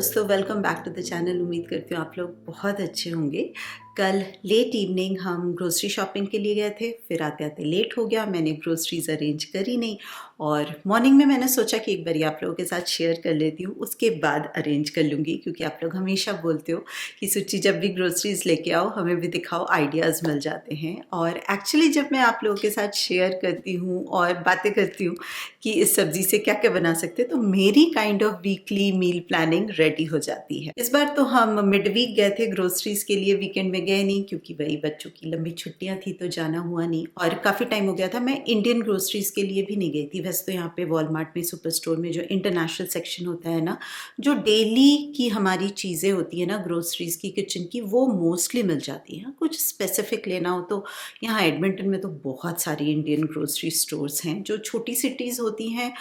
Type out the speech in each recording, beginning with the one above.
दोस्तों, welcome back to the channel. उम्मीद करती हूँ आप लोग बहुत अच्छे होंगे। कल लेट इवनिंग हम ग्रोसरी शॉपिंग के लिए गए थे, फिर आते आते लेट हो गया। मैंने ग्रोसरीज अरेंज करी नहीं और मॉर्निंग में मैंने सोचा कि एक बार आप लोगों के साथ शेयर कर लेती हूँ, उसके बाद अरेंज कर लूँगी। क्योंकि आप लोग हमेशा बोलते हो कि सुच्ची जब भी ग्रोसरीज लेके आओ हमें भी दिखाओ, आइडियाज़ मिल जाते हैं। और एक्चुअली जब मैं आप लोगों के साथ शेयर करती हूँ और बातें करती हूँ कि इस सब्ज़ी से क्या क्या बना सकते हैं, तो मेरी kind of weekly meal planning ready हो जाती है। इस बार तो हम मिड वीक गए थे ग्रोसरीज के लिए, वीकेंड में गए नहीं क्योंकि वही बच्चों की लंबी छुट्टियां थी तो जाना हुआ नहीं। और काफ़ी टाइम हो गया था, मैं इंडियन ग्रोसरीज के लिए भी नहीं गई थी। वैसे तो यहाँ पे वॉलमार्ट में, सुपर स्टोर में जो इंटरनेशनल सेक्शन होता है ना, जो डेली की हमारी चीज़ें होती है ना ग्रोसरीज की, किचन की, वो मोस्टली मिल जाती हैं। कुछ स्पेसिफिक लेना हो तो यहाँ एडमिंटन में तो बहुत सारी इंडियन ग्रोसरी स्टोर्स हैं। जो छोटी सिटीज़ होती हैं,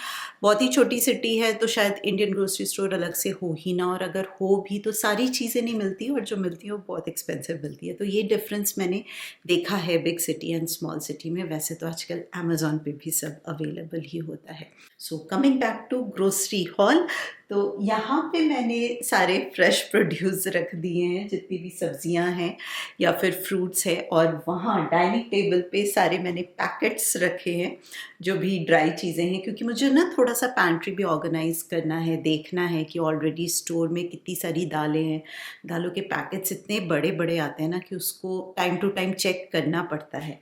बहुत ही छोटी सिटी है तो शायद इंडियन ग्रोसरी स्टोर अलग से हो ही ना, और अगर हो भी तो सारी चीज़ें नहीं मिलती और जो मिलती है वो बहुत एक्सपेंसिव मिलती है। तो ये डिफरेंस मैंने देखा है big city and small city में। वैसे तो आजकल अमेज़ॉन पे भी सब अवेलेबल ही होता है। So coming back to grocery haul, तो यहाँ पे मैंने सारे फ्रेश प्रोड्यूस रख दिए हैं, जितनी भी सब्जियां हैं या फिर फ्रूट्स है। और वहाँ डाइनिंग टेबल पे सारे मैंने पैकेट्स रखे हैं, जो भी ड्राई चीज़ें हैं। क्योंकि मुझे ना थोड़ा सा पैंट्री भी ऑर्गेनाइज करना है, देखना है कि ऑलरेडी स्टोर में कितनी सारी दालें हैं। दालों के पैकेट्स इतने बड़े बड़े आते हैं ना कि उसको टाइम टू टाइम चेक करना पड़ता है।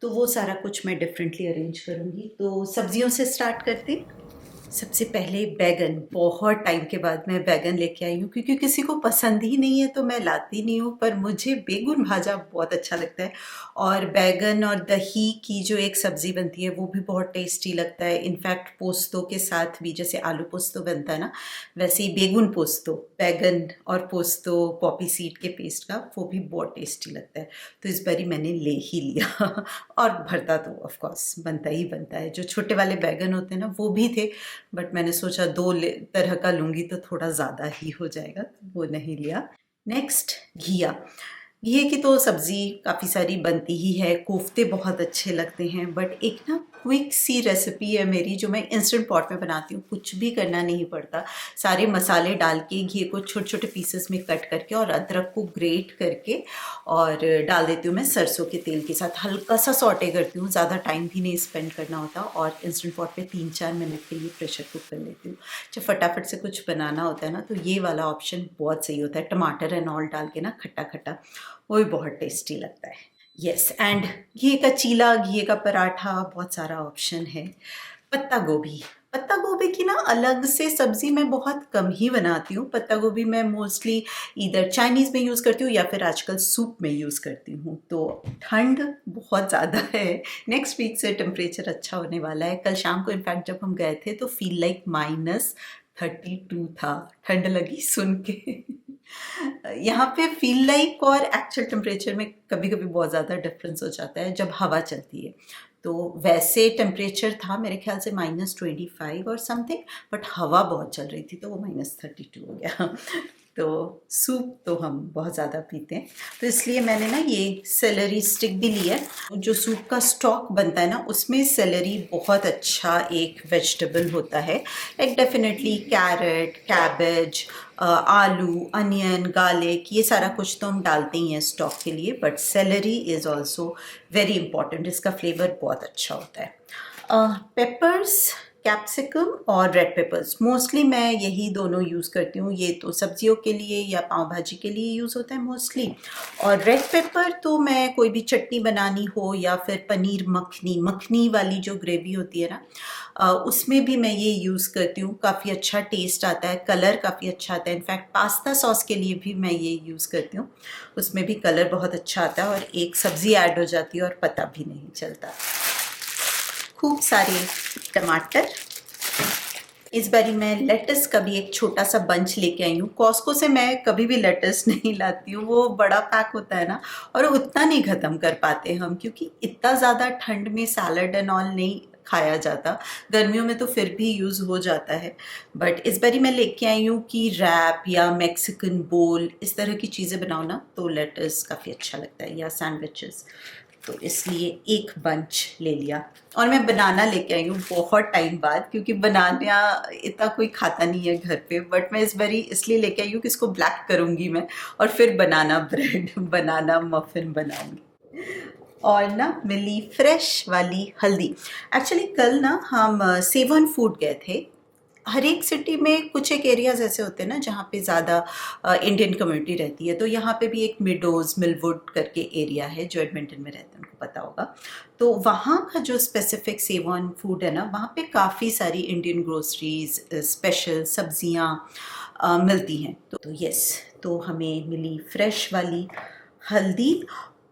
तो वो सारा कुछ मैं डिफरेंटली अरेंज करूँगी। तो सब्जियों से स्टार्ट करते हैं। सबसे पहले बैगन, बहुत टाइम के बाद मैं बैगन लेके आई हूँ। क्योंकि किसी को पसंद ही नहीं है तो मैं लाती नहीं हूँ, पर मुझे बेगुन भाजा बहुत अच्छा लगता है। और बैगन और दही की जो एक सब्ज़ी बनती है वो भी बहुत टेस्टी लगता है। इनफैक्ट पोस्तो के साथ भी, जैसे आलू पोस्तो बनता है ना, वैसे ही बेगुन पोस्तो, बैगन और पोस्तो पॉपी सीड के पेस्ट का, वो भी बहुत टेस्टी लगता है। तो इस बारी मैंने ले ही लिया और भरता तो ऑफ कोर्स बनता ही बनता है। जो छोटे वाले बैगन होते हैं ना, वो भी थे, बट मैंने सोचा दो तरह का लूँगी तो थोड़ा ज़्यादा ही हो जाएगा, तो वो नहीं लिया। नेक्स्ट, घिया। घिये की तो सब्ज़ी काफ़ी सारी बनती ही है, कोफ्ते बहुत अच्छे लगते हैं। बट एक ना क्विक सी रेसिपी है मेरी, जो मैं इंस्टेंट पॉट में बनाती हूँ। कुछ भी करना नहीं पड़ता, सारे मसाले डाल के घिये को छोटे छोटे पीसेस में कट करके और अदरक को ग्रेट करके और डाल देती हूँ मैं सरसों के तेल के साथ। हल्का सा सॉटे करती हूँ, ज़्यादा टाइम भी नहीं स्पेंड करना होता। और इंस्टेंट पॉट पे 3-4 मिनट के लिए प्रेशर कुक कर लेती हूँ। जब फटाफट से कुछ बनाना होता है ना, तो ये वाला ऑप्शन बहुत सही होता है। टमाटर एंड ऑल डाल के ना, खट्टा खट्टा, वो भी बहुत टेस्टी लगता है। यस, एंड घी का चीला, घी का पराठा, बहुत सारा ऑप्शन है। पत्ता गोभी, पत्ता गोभी की ना अलग से सब्ज़ी मैं बहुत कम ही बनाती हूँ। पत्ता गोभी मैं मोस्टली इधर चाइनीज़ में यूज़ करती हूँ या फिर आजकल सूप में यूज़ करती हूँ। तो ठंड बहुत ज़्यादा है, नेक्स्ट वीक से टेम्परेचर अच्छा होने वाला है। कल शाम को इनफैक्ट जब हम गए थे तो फील लाइक -32 था, ठंड लगी सुन के यहाँ पे फील लाइक और एक्चुअल टेम्परेचर में कभी कभी बहुत ज़्यादा डिफरेंस हो जाता है जब हवा चलती है। तो वैसे टेम्परेचर था मेरे ख्याल से -25 और समथिंग, बट हवा बहुत चल रही थी तो वो -32 हो गया। तो सूप तो हम बहुत ज़्यादा पीते हैं, तो इसलिए मैंने ना ये सेलरी स्टिक भी लिया है। जो सूप का स्टॉक बनता है ना, उसमें सेलरी बहुत अच्छा एक वेजिटेबल होता है। लाइक डेफिनेटली कैरेट, कैबेज, आलू, अनियन, गार्लिक, ये सारा कुछ तो हम डालते ही हैं स्टॉक के लिए, but salary is also very important. इसका फ्लेवर बहुत अच्छा होता है। पेपर्स, कैप्सिकम और रेड पेपर्स, मोस्टली मैं यही दोनों यूज़ करती हूँ। ये तो सब्जियों के लिए या पाव भाजी के लिए यूज़ होता है मोस्टली। और रेड पेपर तो मैं कोई भी चटनी बनानी हो या फिर पनीर मखनी, मखनी वाली जो ग्रेवी होती है ना, उसमें भी मैं ये यूज़ करती हूँ। काफ़ी अच्छा टेस्ट आता है, कलर काफ़ी अच्छा आता है। इनफैक्ट पास्ता सॉस के लिए भी मैं ये यूज़ करती हूँ, उसमें भी कलर बहुत अच्छा आता है और एक सब्ज़ी ऐड हो जाती है और पता भी नहीं चलता। खूब सारे टमाटर। इस बारी मैं लेटस का भी एक छोटा सा बंच लेके आई हूँ। कॉस्को से मैं कभी भी लेटस नहीं लाती हूँ, वो बड़ा पैक होता है ना, और उतना नहीं ख़त्म कर पाते हम, क्योंकि इतना ज़्यादा ठंड में सैलड एंड ऑल नहीं खाया जाता। गर्मियों में तो फिर भी यूज़ हो जाता है, बट इस बारी मैं लेके आई हूँ कि रैप या मैक्सिकन बोल इस तरह की चीज़ें बनाओ ना तो लेटस काफ़ी अच्छा लगता है, या सैंडविचेस। तो इसलिए एक बंच ले लिया। और मैं बनाना लेके आई हूँ बहुत टाइम बाद, क्योंकि बनाना इतना कोई खाता नहीं है घर पे, बट मैं इस बारी इसलिए लेके आई हूँ कि इसको ब्लैक करूँगी मैं और फिर बनाना ब्रेड बनाना मफिन बनाऊँगी। और ना मिली फ्रेश वाली हल्दी। एक्चुअली कल ना हम सेवन फूड गए थे। हर एक सिटी में कुछ एक एरियाज ऐसे होते हैं ना जहाँ पे ज़्यादा इंडियन कम्युनिटी रहती है, तो यहाँ पे भी एक मिडोज मिलवुड करके एरिया है जो एडमिंटन में रहता है, उनको पता होगा। तो वहाँ का जो स्पेसिफिक सेवन फूड है ना, वहाँ पे काफ़ी सारी इंडियन ग्रोसरीज स्पेशल सब्जियाँ मिलती हैं। तो यस, तो हमें मिली फ्रेश वाली हल्दी।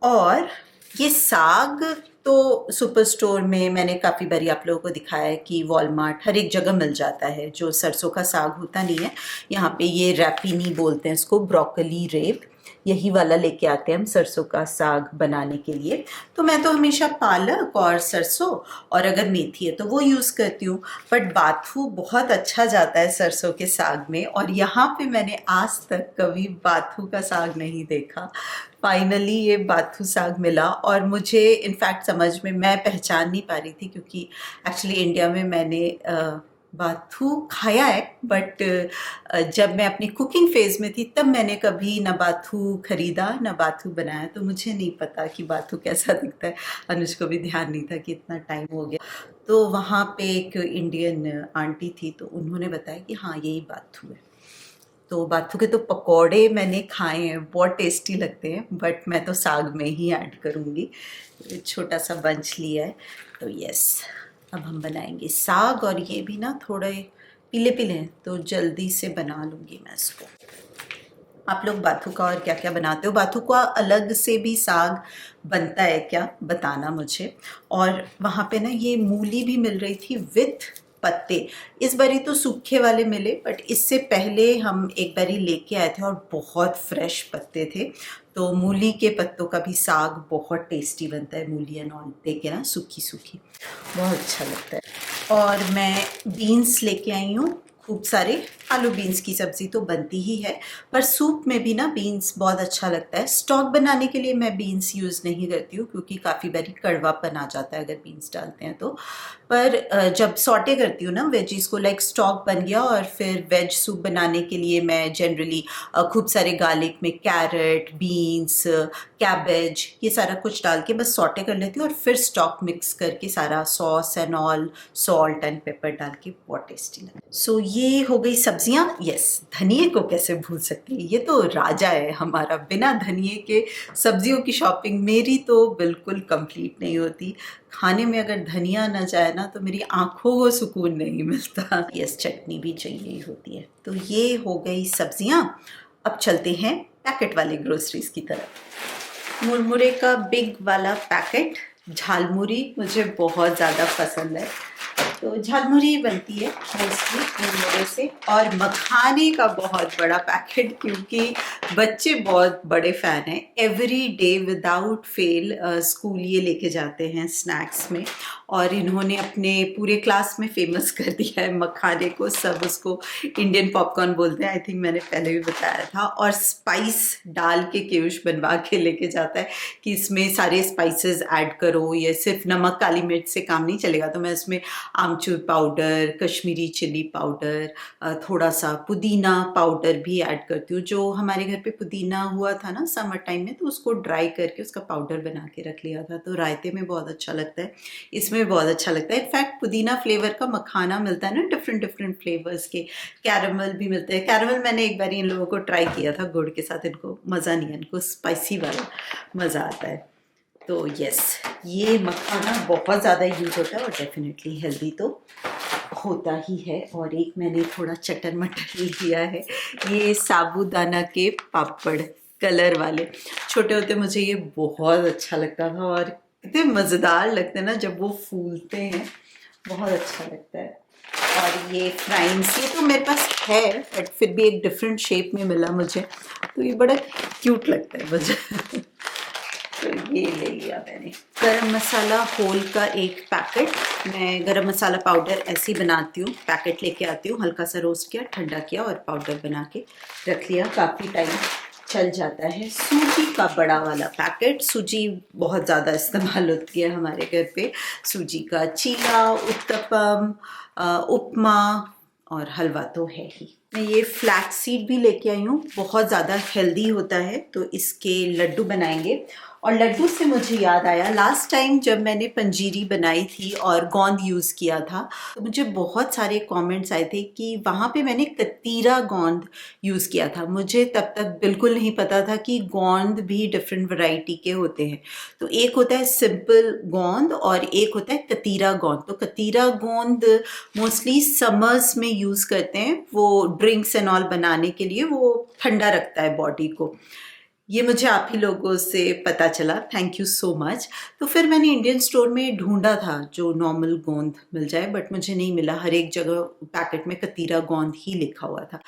और ये साग तो सुपर स्टोर में मैंने काफ़ी बारी आप लोगों को दिखाया है कि वॉलमार्ट हर एक जगह मिल जाता है। जो सरसों का साग होता नहीं है, यहाँ पे ये रैपिनी बोलते हैं इसको, ब्रोकली रेप, यही वाला लेके आते हैं हम सरसों का साग बनाने के लिए। तो मैं तो हमेशा पालक और सरसों और अगर मेथी है तो वो यूज़ करती हूँ, बट बाथू बहुत अच्छा जाता है सरसों के साग में, और यहाँ पे मैंने आज तक कभी बाथू का साग नहीं देखा। फाइनली ये बाथू साग मिला और मुझे इनफैक्ट समझ में, मैं पहचान नहीं पा रही थी, क्योंकि एक्चुअली इंडिया में मैंने बाथू खाया है, बट जब मैं अपनी कुकिंग फेज़ में थी तब मैंने कभी ना बाथू खरीदा ना बाथू बनाया, तो मुझे नहीं पता कि बाथू कैसा दिखता है। अनुज को भी ध्यान नहीं था कि इतना टाइम हो गया। तो वहाँ पे एक इंडियन आंटी थी, तो उन्होंने बताया कि हाँ यही बाथू है। तो बाथू के तो पकौड़े मैंने खाए हैं, बहुत टेस्टी लगते हैं, बट मैं तो साग में ही ऐड करूँगी। छोटा सा बंच लिया है। तो यस, अब हम बनाएंगे साग, और ये भी ना थोड़े पीले पीले हैं तो जल्दी से बना लूँगी मैं इसको। आप लोग बाथू का और क्या क्या बनाते हो? बाथू का अलग से भी साग बनता है क्या, बताना मुझे। और वहाँ पे ना ये मूली भी मिल रही थी विथ पत्ते। इस बारी तो सूखे वाले मिले, बट इससे पहले हम एक बारी लेके आए थे और बहुत फ्रेश पत्ते थे। तो मूली के पत्तों का भी साग बहुत टेस्टी बनता है, मूली एंड ऑल दे के ना, सूखी सूखी, बहुत अच्छा लगता है। और मैं बीन्स लेके आई हूँ खूब सारे। आलू बीन्स की सब्ज़ी तो बनती ही है, पर सूप में भी ना बीन्स बहुत अच्छा लगता है। स्टॉक बनाने के लिए मैं बीन्स यूज़ नहीं करती हूँ, क्योंकि काफ़ी बारी कड़वापन आ जाता है अगर बीन्स डालते हैं तो। पर जब सॉटे करती हूँ ना वेजीज़ को, लाइक स्टॉक बन गया, और फिर वेज सूप बनाने के लिए मैं जनरली खूब सारे गार्लिक में कैरेट, बीन्स, कैबेज, ये सारा कुछ डाल के बस सॉटे कर लेती हूँ, और फिर स्टॉक मिक्स करके सारा sauce and all, salt and paper डाल के बहुत टेस्टी लगता है। सो ये हो गई सब्जियां। यस, धनिए को कैसे भूल सकते हैं, ये तो राजा है हमारा। बिना धनिए के सब्जियों की शॉपिंग मेरी तो बिल्कुल कंप्लीट नहीं होती। खाने में अगर धनिया ना जाए ना तो मेरी आंखों को सुकून नहीं मिलता। यस, चटनी भी चाहिए ही होती है। तो ये हो गई सब्जियां। अब चलते हैं पैकेट वाले ग्रोसरीज की तरफ। मुरमुरे का बिग वाला पैकेट, झालमुरी मुझे बहुत ज़्यादा पसंद है, तो झालमुरी बनती है मोस्टली मुरमुरे से। और मखाने का बहुत बड़ा पैकेट, क्योंकि बच्चे बहुत बड़े फ़ैन हैं। Every day without fail school ये लेके जाते हैं स्नैक्स में, और इन्होंने अपने पूरे क्लास में फेमस कर दिया है मखाने को। सब उसको इंडियन पॉपकॉर्न बोलते हैं, आई थिंक मैंने पहले भी बताया था। और स्पाइस डाल के केयुश बनवा के लेके जाता है कि इसमें सारे स्पाइसेस ऐड करो, ये सिर्फ नमक काली मिर्च से काम नहीं चलेगा। तो मैं इसमें आमचूर पाउडर, कश्मीरी चिली पाउडर, थोड़ा सा पुदीना पाउडर भी ऐड करती हूँ। जो हमारे घर पे पुदीना हुआ था ना समर टाइम में, तो उसको ड्राई करके उसका पाउडर बना के रख लिया था, तो रायते में बहुत अच्छा लगता है, इसमें बहुत अच्छा लगता है। इनफैक्ट पुदीना फ्लेवर का मखाना मिलता है ना, डिफरेंट डिफरेंट फ्लेवर्स के। कैरमल भी मिलते हैं। कैरमल मैंने एक बार इन लोगों को ट्राई किया था गुड़ के साथ, इनको मज़ा नहीं है, इनको स्पाइसी वाला मज़ा आता है। तो यस, ये मखाना बहुत ज़्यादा यूज़ होता है, और डेफिनेटली हेल्दी तो होता ही है। और एक मैंने थोड़ा चटर मटर लिया है, ये साबूदाना के पापड़ कलर वाले। छोटे होते मुझे ये बहुत अच्छा लगता था, और कितने मज़ेदार लगते हैं ना जब वो फूलते हैं, बहुत अच्छा लगता है। और ये फ्राइंग्स, ये तो मेरे पास है, बट फिर भी एक डिफरेंट शेप में मिला मुझे, तो ये बड़ा क्यूट लगता है मुझे। तो ये ले लिया मैंने गरम मसाला होल का एक पैकेट। मैं गरम मसाला पाउडर ऐसे ही बनाती हूँ, पैकेट लेके आती हूँ, हल्का सा रोस्ट किया, ठंडा किया और पाउडर बना के रख लिया, काफ़ी टाइम चल जाता है। सूजी का बड़ा वाला पैकेट, सूजी बहुत ज़्यादा इस्तेमाल होती है हमारे घर पे। सूजी का चीला, उत्तपम, उपमा और हलवा तो है ही। मैं ये फ्लैक्स सीड भी लेके आई हूँ, बहुत ज़्यादा हेल्दी होता है, तो इसके लड्डू बनाएंगे। और लड्डू से मुझे याद आया, लास्ट टाइम जब मैंने पंजीरी बनाई थी और गोंद यूज़ किया था, तो मुझे बहुत सारे कमेंट्स आए थे कि वहाँ पे मैंने कतीरा गोंद यूज़ किया था। मुझे तब तक बिल्कुल नहीं पता था कि गोंद भी डिफरेंट वैरायटी के होते हैं। तो एक होता है सिंपल गोंद और एक होता है कतीरा गोंद। तो कतीरा गोंद मोस्टली समर्स में यूज़ करते हैं, वो ड्रिंक्स एंड ऑल बनाने के लिए, वो ठंडा रखता है बॉडी को। ये मुझे आप ही लोगों से पता चला, थैंक यू सो मच। तो फिर मैंने इंडियन स्टोर में ढूंढा था जो नॉर्मल गोंद मिल जाए, बट मुझे नहीं मिला, हर एक जगह पैकेट में कतीरा गोंद ही लिखा हुआ था।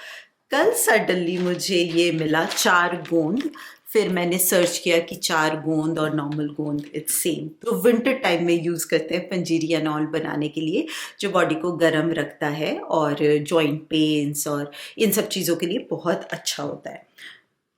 कल सडनली मुझे ये मिला 4 गोंद। फिर मैंने सर्च किया कि 4 गोंद और नॉर्मल गोंद इट्स सेम। तो विंटर टाइम में यूज़ करते हैं पंजीरी एंड ऑल बनाने के लिए, जो बॉडी को गर्म रखता है और जॉइंट पेन्स और इन सब चीज़ों के लिए बहुत अच्छा होता है।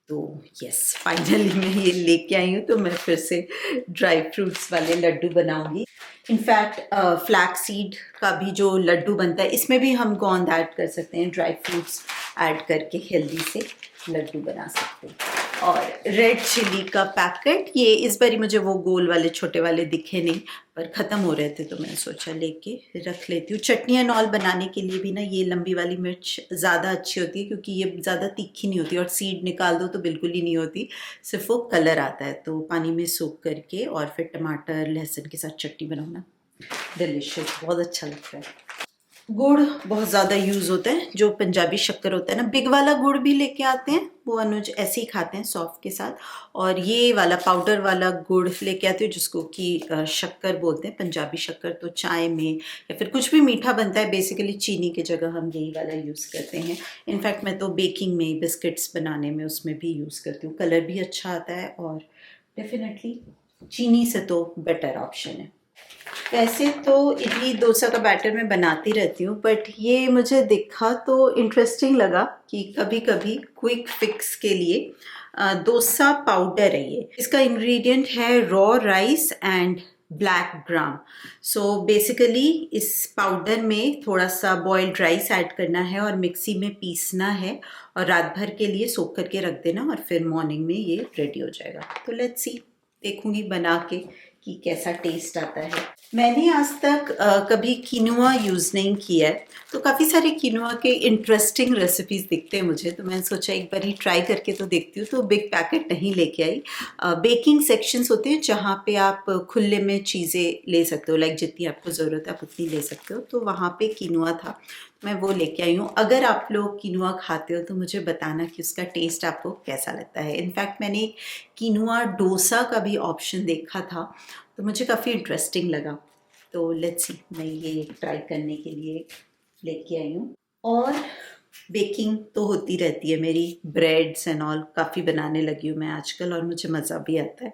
तो यस, फाइनली मैं ये लेके आई हूँ, तो मैं फिर से ड्राई फ्रूट्स वाले लड्डू बनाऊंगी। इनफैक्ट फ्लैक्स सीड का भी जो लड्डू बनता है, इसमें भी हम गोंद ऐड कर सकते हैं, ड्राई फ्रूट्स ऐड करके हेल्दी से लड्डू बना सकते हैं। और रेड चिली का पैकेट, ये इस बारी मुझे वो गोल वाले छोटे वाले दिखे नहीं, पर ख़त्म हो रहे थे, तो मैंने सोचा लेके रख लेती हूँ। चटनी एंड ऑल बनाने के लिए भी ना ये लंबी वाली मिर्च ज़्यादा अच्छी होती है, क्योंकि ये ज़्यादा तीखी नहीं होती और सीड निकाल दो तो बिल्कुल ही नहीं होती, सिर्फ वो कलर आता है। तो पानी में सोख करके और फिर टमाटर लहसुन के साथ चटनी बनाना, डिलिशियस, बहुत अच्छा लगता है। गुड़ बहुत ज़्यादा यूज़ होता है, जो पंजाबी शक्कर होता है ना, बिग वाला गुड़ भी लेके आते हैं, वो अनुज ऐसे ही खाते हैं सौंफ के साथ। और ये वाला पाउडर वाला गुड़ लेके आते हैं, जिसको कि शक्कर बोलते हैं, पंजाबी शक्कर। तो चाय में या फिर कुछ भी मीठा बनता है, बेसिकली चीनी की जगह हम यही वाला यूज़ करते हैं। इनफैक्ट मैं तो बेकिंग में, बिस्किट्स बनाने में, उसमें भी यूज़ करती हूँ। कलर भी अच्छा आता है और डेफिनेटली चीनी से तो बेटर ऑप्शन है। वैसे तो इडली डोसा का बैटर मैं बनाती रहती हूँ, बट ये मुझे दिखा तो इंटरेस्टिंग लगा कि कभी कभी क्विक फिक्स के लिए डोसा पाउडर है ये। इसका इंग्रेडिएंट है raw rice and black gram. So basically इस पाउडर में थोड़ा सा बॉइल्ड राइस ऐड करना है और मिक्सी में पीसना है और रात भर के लिए सोक करके रख देना, और फिर मॉर्निंग में ये रेडी हो जाएगा। तो लेट्स सी, देखूंगी बना के कि कैसा टेस्ट आता है। मैंने आज तक कभी कीनुआ यूज़ नहीं किया है, तो काफ़ी सारे कीनुआ के इंटरेस्टिंग रेसिपीज़ दिखते हैं मुझे, तो मैंने सोचा एक बार ही ट्राई करके तो देखती हूँ। तो बिग पैकेट नहीं लेके आई। बेकिंग सेक्शंस होते हैं जहाँ पे आप खुले में चीज़ें ले सकते हो, लाइक जितनी आपको ज़रूरत है आप उतनी ले सकते हो। तो वहाँ पे कीनुआ था, मैं वो लेके आई हूँ। अगर आप लोग कीनुआ खाते हो तो मुझे बताना कि उसका टेस्ट आपको कैसा लगता है। इनफैक्ट मैंने कीनुआ डोसा का भी ऑप्शन देखा था, तो मुझे काफ़ी इंटरेस्टिंग लगा। तो लेट्स सी, मैं ये ट्राई करने के लिए लेके आई हूँ। और बेकिंग तो होती रहती है मेरी, ब्रेड्स एंड ऑल काफ़ी बनाने लगी हूँ मैं आजकल, और मुझे मज़ा भी आता है।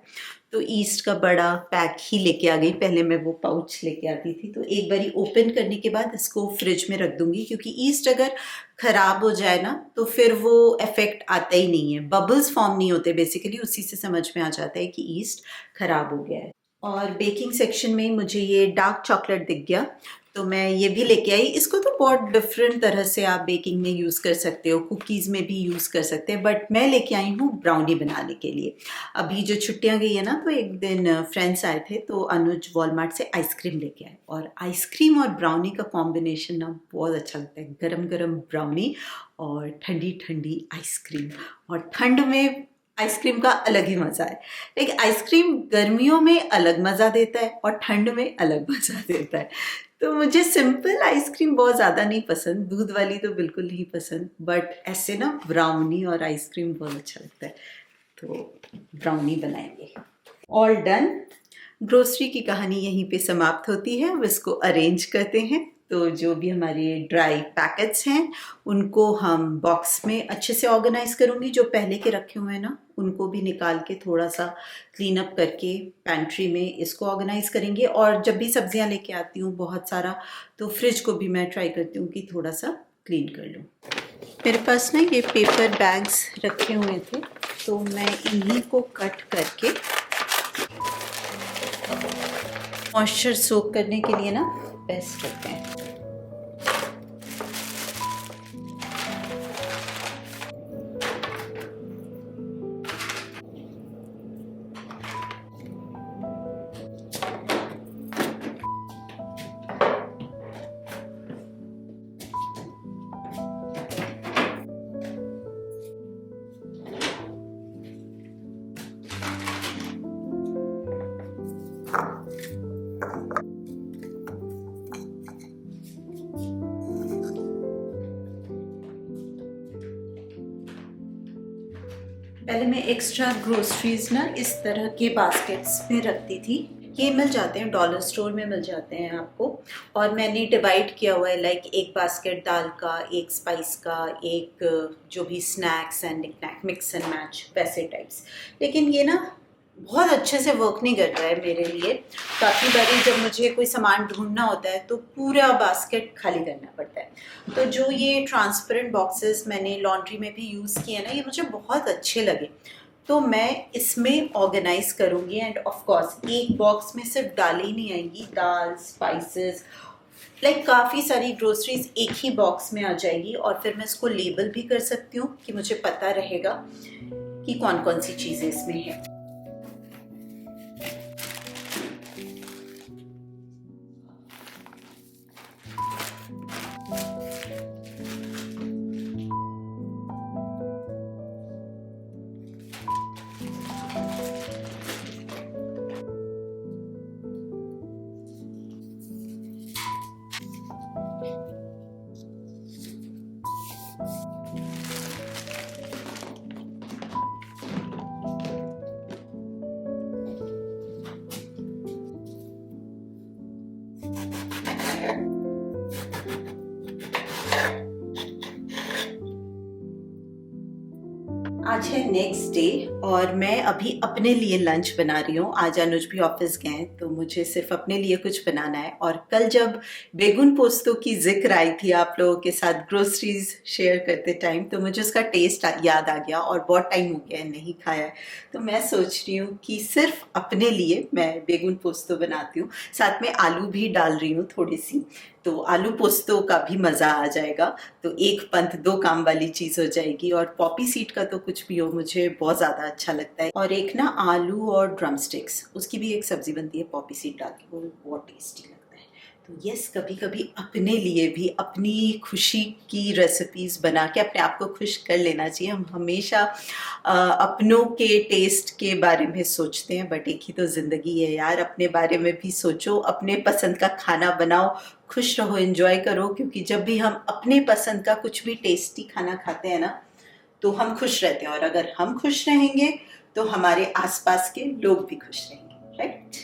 तो ईस्ट का बड़ा पैक ही लेके आ गई, पहले मैं वो पाउच लेके आती थी। तो एक बारी ओपन करने के बाद इसको फ्रिज में रख दूंगी, क्योंकि ईस्ट अगर ख़राब हो जाए ना तो फिर वो इफेक्ट आता ही नहीं है, बबल्स फॉर्म नहीं होते, बेसिकली उसी से समझ में आ जाता है कि ईस्ट ख़राब हो गया है। और बेकिंग सेक्शन में मुझे ये डार्क चॉकलेट दिख गया, तो मैं ये भी लेके आई। इसको तो बहुत डिफरेंट तरह से आप बेकिंग में यूज़ कर सकते हो, कुकीज़ में भी यूज़ कर सकते हैं, बट मैं लेके आई हूँ ब्राउनी बनाने के लिए। अभी जो छुट्टियाँ गई है ना, तो एक दिन फ्रेंड्स आए थे, तो अनुज वॉलमार्ट से आइसक्रीम लेके आए, और आइसक्रीम और ब्राउनी का कॉम्बिनेशन ना बहुत अच्छा लगता है। गरम गरम ब्राउनी और ठंडी ठंडी आइसक्रीम, और ठंड में आइसक्रीम का अलग ही मज़ा है। लेकिन आइसक्रीम गर्मियों में अलग मज़ा देता है और ठंड में अलग मज़ा देता है। तो मुझे सिंपल आइसक्रीम बहुत ज़्यादा नहीं पसंद, दूध वाली तो बिल्कुल नहीं पसंद, बट ऐसे ना ब्राउनी और आइसक्रीम बहुत अच्छा लगता है। तो ब्राउनी बनाएंगे। All done. ग्रोसरी की कहानी यहीं पे समाप्त होती है, अब इसको अरेंज करते हैं। तो जो भी हमारे ड्राई पैकेट्स हैं उनको हम बॉक्स में अच्छे से ऑर्गेनाइज करूँगी। जो पहले के रखे हुए हैं ना उनको भी निकाल के थोड़ा सा क्लीन अप करके पैंट्री में इसको ऑर्गेनाइज करेंगे। और जब भी सब्जियां लेके आती हूँ बहुत सारा, तो फ्रिज को भी मैं ट्राई करती हूँ कि थोड़ा सा क्लीन कर लूँ। मेरे पास ना ये पेपर बैग्स रखे हुए थे, तो मैं इन्हीं को कट करके मॉइस्चर सोक करने के लिए ना बेस्ट रहते हैं। पहले मैं एक्स्ट्रा ग्रोसरीज ना इस तरह के बास्केट्स में रखती थी। ये मिल जाते हैं, डॉलर स्टोर में मिल जाते हैं आपको। और मैंने डिवाइड किया हुआ है, लाइक एक बास्केट दाल का, एक स्पाइस का, एक जो भी snacks and knick-knack, mix and match वैसे टाइप्स। लेकिन ये ना बहुत अच्छे से वर्क नहीं करता है मेरे लिए। काफ़ी बारी जब मुझे कोई सामान ढूंढना होता है तो पूरा बास्केट खाली करना पड़ता है। तो जो ये ट्रांसपेरेंट बॉक्सेस मैंने लॉन्ड्री में भी यूज़ किए ना, ये मुझे बहुत अच्छे लगे। तो मैं इसमें ऑर्गेनाइज करूँगी। एंड ऑफ कोर्स एक बॉक्स में सिर्फ दालें ही नहीं आएंगी, दाल, स्पाइसेस, लाइक काफ़ी सारी ग्रोसरीज एक ही बॉक्स में आ जाएगी। और फिर मैं इसको लेबल भी कर सकती हूँ कि मुझे पता रहेगा कि कौन कौन सी चीज़ें इसमें हैं। आज है नेक्स्ट डे और मैं अभी अपने लिए लंच बना रही हूँ। आज अनुज भी ऑफिस गए हैं तो मुझे सिर्फ अपने लिए कुछ बनाना है। और कल जब बेगुन पोस्तो की जिक्र आई थी आप लोगों के साथ ग्रोसरीज शेयर करते टाइम, तो मुझे उसका टेस्ट याद आ गया और बहुत टाइम हो गया है नहीं खाया है। तो मैं सोच रही हूँ कि सिर्फ अपने लिए मैं बेगुन पोस्तो बनाती हूँ, साथ में आलू भी डाल रही हूँ थोड़ी सी, तो आलू पोस्तो का भी मज़ा आ जाएगा। तो एक पंथ दो काम वाली चीज़ हो जाएगी। और पॉपी सीड का तो कुछ भी हो, मुझे बहुत ज़्यादा अच्छा लगता है। और एक ना आलू और ड्रम स्टिक्स, उसकी भी एक सब्जी बनती है पॉपी सीड डाल के, वो बहुत टेस्टी लगता है। तो यस, कभी कभी अपने लिए भी अपनी खुशी की रेसिपीज़ बना के अपने आप को खुश कर लेना चाहिए। हम हमेशा अपनों के टेस्ट के बारे में सोचते हैं, बट एक ही तो ज़िंदगी है यार, अपने बारे में भी सोचो, अपने पसंद का खाना बनाओ, खुश रहो, एंजॉय करो। क्योंकि जब भी हम अपने पसंद का कुछ भी टेस्टी खाना खाते हैं ना, तो हम खुश रहते हैं। और अगर हम खुश रहेंगे तो हमारे आसपास के लोग भी खुश रहेंगे, राइट?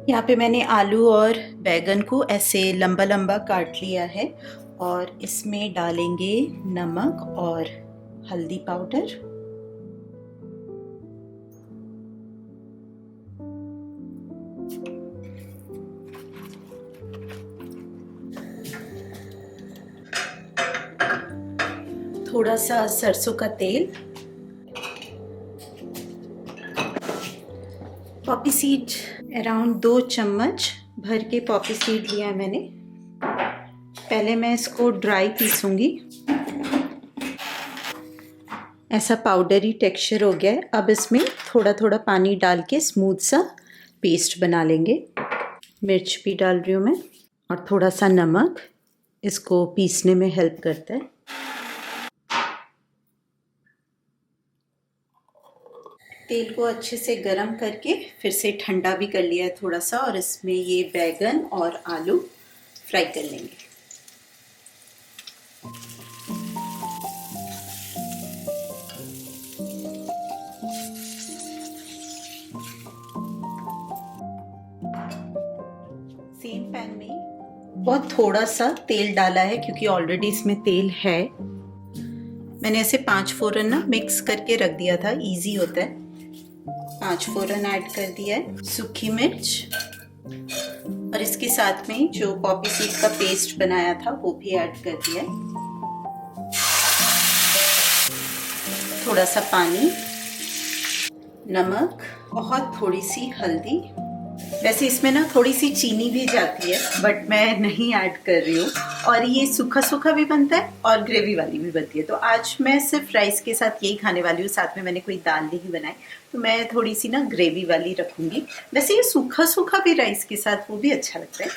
यहाँ पे मैंने आलू और बैगन को ऐसे लंबा लंबा काट लिया है और इसमें डालेंगे नमक और हल्दी पाउडर। थोड़ा सा सरसों का तेल, पॉपी सीड अराउंड 2 चम्मच भर के पॉपी सीड लिया है मैंने। पहले मैं इसको ड्राई पीसूंगी। ऐसा पाउडरी टेक्सचर हो गया है। अब इसमें थोड़ा थोड़ा पानी डाल के स्मूथ सा पेस्ट बना लेंगे। मिर्च भी डाल रही हूँ मैं और थोड़ा सा नमक, इसको पीसने में हेल्प करता है। तेल को अच्छे से गरम करके फिर से ठंडा भी कर लिया है थोड़ा सा, और इसमें ये बैगन और आलू फ्राई कर लेंगे। सेम पैन में बहुत थोड़ा सा तेल डाला है क्योंकि ऑलरेडी इसमें तेल है। मैंने ऐसे 5 फोरन ना मिक्स करके रख दिया था, इजी होता है। 5 फोरन ऐड कर दिया है, सूखी मिर्च, और इसके साथ में जो पॉपी सीड का पेस्ट बनाया था वो भी ऐड कर दिया है। थोड़ा सा पानी, नमक, बहुत थोड़ी सी हल्दी। वैसे इसमें ना थोड़ी सी चीनी भी जाती है बट मैं नहीं ऐड कर रही हूँ। और ये सूखा सूखा भी बनता है और ग्रेवी वाली भी बनती है, तो आज मैं सिर्फ राइस के साथ यही खाने वाली हूँ। साथ में मैंने कोई दाल नहीं बनाई, तो मैं थोड़ी सी ना ग्रेवी वाली रखूँगी। वैसे ये सूखा सूखा भी राइस के साथ वो भी अच्छा लगता है।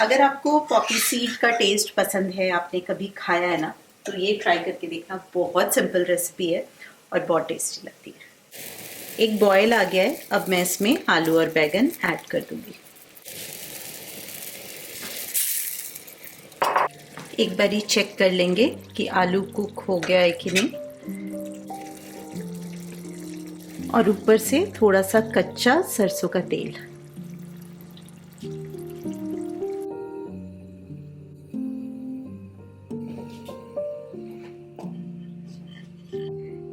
अगर आपको पॉपी सीड का टेस्ट पसंद है, आपने कभी खाया है ना, तो ये ट्राई करके देखना। बहुत सिंपल रेसिपी है और बहुत टेस्टी लगती है। एक बॉयल आ गया है, अब मैं इसमें आलू और बैगन ऐड कर दूंगी। एक बारी चेक कर लेंगे कि आलू कुक हो गया है कि नहीं, और ऊपर से थोड़ा सा कच्चा सरसों का तेल।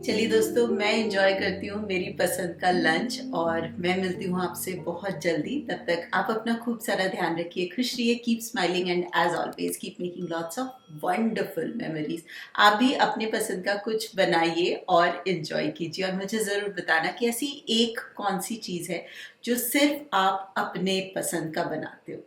चलिए दोस्तों, मैं एंजॉय करती हूँ मेरी पसंद का लंच, और मैं मिलती हूँ आपसे बहुत जल्दी। तब तक आप अपना खूब सारा ध्यान रखिए, खुश रहिए, keep smiling, and as always keep making lots of wonderful memories. आप भी अपने पसंद का कुछ बनाइए और एंजॉय कीजिए, और मुझे ज़रूर बताना कि ऐसी एक कौन सी चीज़ है जो सिर्फ आप अपने पसंद का बनाते हो।